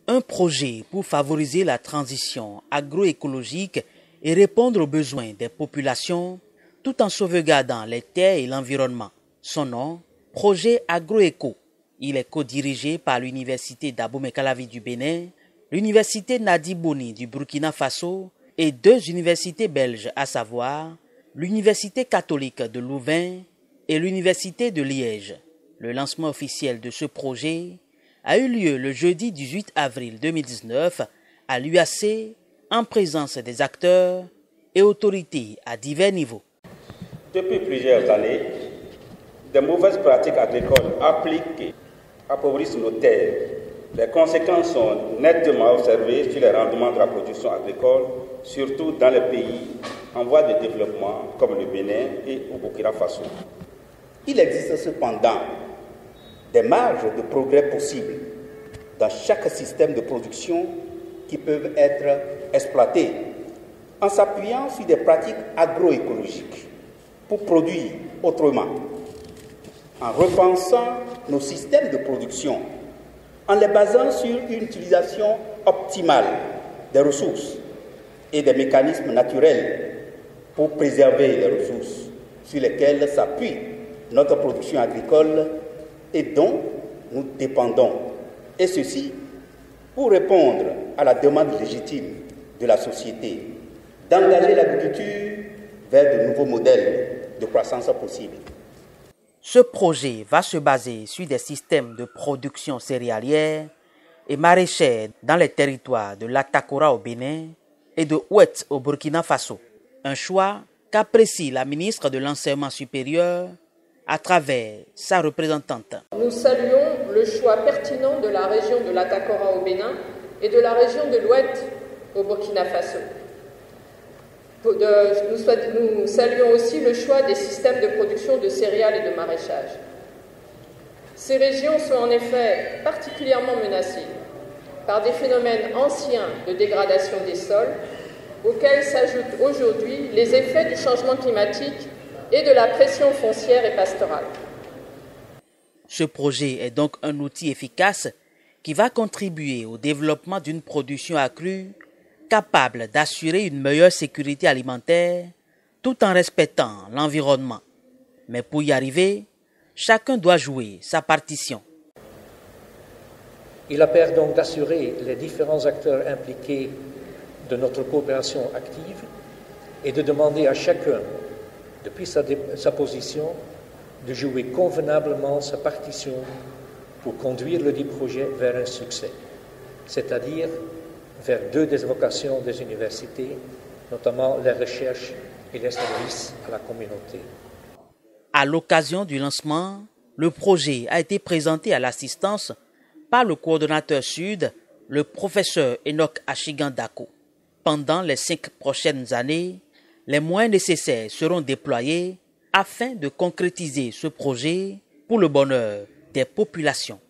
Un projet pour favoriser la transition agroécologique et répondre aux besoins des populations tout en sauvegardant les terres et l'environnement. Son nom, Projet Agroéco. Il est co-dirigé par l'Université d'Abomey-Calavi du Bénin, l'Université Nadi Bouni du Burkina Faso et 2 universités belges, à savoir l'Université catholique de Louvain et l'Université de Liège. Le lancement officiel de ce projet a eu lieu le jeudi 18 avril 2019 à l'UAC en présence des acteurs et autorités à divers niveaux. Depuis plusieurs années, de mauvaises pratiques agricoles appliquées appauvrissent nos terres. Les conséquences sont nettement observées sur les rendements de la production agricole, surtout dans les pays en voie de développement comme le Bénin et au Burkina Faso. Il existe cependant des marges de progrès possibles dans chaque système de production qui peuvent être exploités en s'appuyant sur des pratiques agroécologiques pour produire autrement, en repensant nos systèmes de production, en les basant sur une utilisation optimale des ressources et des mécanismes naturels pour préserver les ressources sur lesquelles s'appuie notre production agricole et dont nous dépendons. Et ceci pour répondre à la demande légitime de la société d'engager l'agriculture vers de nouveaux modèles de croissance possibles. Ce projet va se baser sur des systèmes de production céréalière et maraîchère dans les territoires de l'Atakora au Bénin et de Ouet au Burkina Faso. Un choix qu'apprécie la ministre de l'Enseignement supérieur à travers sa représentante. Nous saluons le choix pertinent de la région de l'Atakora au Bénin et de la région de l'Ouet au Burkina Faso. Nous saluons aussi le choix des systèmes de production de céréales et de maraîchage. Ces régions sont en effet particulièrement menacées par des phénomènes anciens de dégradation des sols auxquels s'ajoutent aujourd'hui les effets du changement climatique et de la pression foncière et pastorale. Ce projet est donc un outil efficace qui va contribuer au développement d'une production accrue capable d'assurer une meilleure sécurité alimentaire tout en respectant l'environnement. Mais pour y arriver, chacun doit jouer sa partition. Il appelle donc d'assurer les différents acteurs impliqués de notre coopération active et de demander à chacun, depuis sa position, de jouer convenablement sa partition pour conduire le dit projet vers un succès, c'est-à-dire vers 2 des vocations des universités, notamment la recherche et les services à la communauté. À l'occasion du lancement, le projet a été présenté à l'assistance par le coordonnateur sud, le professeur Enoch Achigandako. Pendant les 5 prochaines années, les moyens nécessaires seront déployés afin de concrétiser ce projet pour le bonheur des populations.